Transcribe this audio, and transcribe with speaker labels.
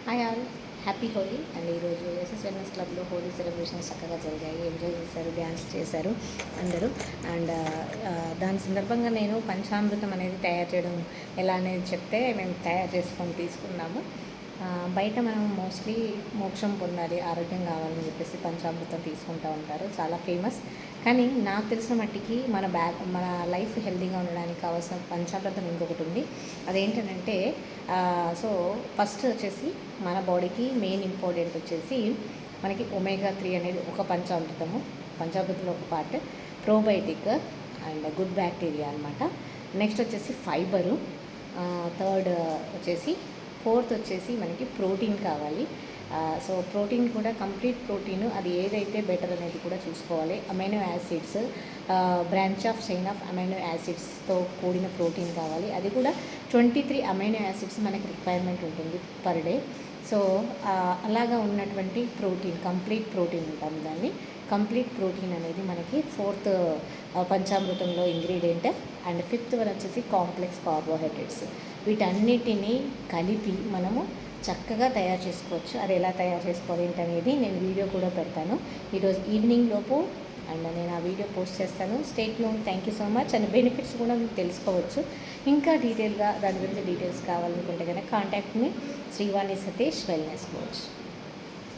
Speaker 1: Hi all, happy Holi. And ఈరోజు SS wellness క్లబ్లో Holi celebrations చక్కగా జరిగాయి. ఎంజాయ్ చేశారు, డ్యాన్స్ చేశారు అందరూ. అండ్ దాని సందర్భంగా నేను పంచామృతం అనేది తయారు చేయడం ఎలా అనేది చెప్తే మేము తయారు చేసుకొని తీసుకున్నాము. బయట మనం మోస్ట్లీ మోక్షం పొందాలి, ఆరోగ్యం కావాలని చెప్పేసి పంచామృతం తీసుకుంటూ ఉంటారు, చాలా ఫేమస్. కానీ నాకు తెలిసిన మట్టికి మన లైఫ్ హెల్తీగా ఉండడానికి కావాల్సిన పంచామృతం ఇంకొకటి ఉంది. అదేంటంటే సో ఫస్ట్ వచ్చేసి మన బాడీకి మెయిన్ ఇంపార్టెంట్ వచ్చేసి మనకి ఒమేగా 3 అనేది ఒక పంచామృతంలో ఒక part, probiotic and good bacteria అనమాట. నెక్స్ట్ వచ్చేసి ఫైబరు, థర్డ్ వచ్చేసి, ఫోర్త్ వచ్చేసి మనకి ప్రోటీన్ కావాలి. సో ప్రోటీన్ కూడా కంప్లీట్ ప్రోటీన్ అది ఏదైతే బెటర్ అనేది కూడా చూసుకోవాలి. Amino acids, branch of chain of amino యాసిడ్స్తో కూడిన ప్రోటీన్ కావాలి. అది కూడా 23 అమైనో యాసిడ్స్ మనకి రిక్వైర్మెంట్ ఉంటుంది పర్ డే. సో అలాగా ఉన్నటువంటి ప్రోటీన్, కంప్లీట్ ప్రోటీన్ ఉంటాం దాన్ని. కంప్లీట్ ప్రోటీన్ అనేది మనకి ఫోర్త్ పంచామృతంలో ఇంగ్రీడియంట్. అండ్ ఫిఫ్త్ వన్ వచ్చేసి కాంప్లెక్స్ కార్బోహైడ్రేట్స్. వీటన్నిటినీ కలిపి మనము చక్కగా తయారు చేసుకోవచ్చు. అది ఎలా తయారు చేసుకోవాలి ఏంటనేది నేను వీడియో కూడా పెడతాను ఈరోజు ఈవినింగ్ లోపు. అండ్ నేను ఆ వీడియో పోస్ట్ చేస్తాను. Stay tune. Thank you so much. And benefits కూడా మీకు తెలుసుకోవచ్చు. ఇంకా డీటెయిల్గా దాని గురించి డీటెయిల్స్ కావాలనుకుంటే కనుక contact me Srivani Satish wellness coach.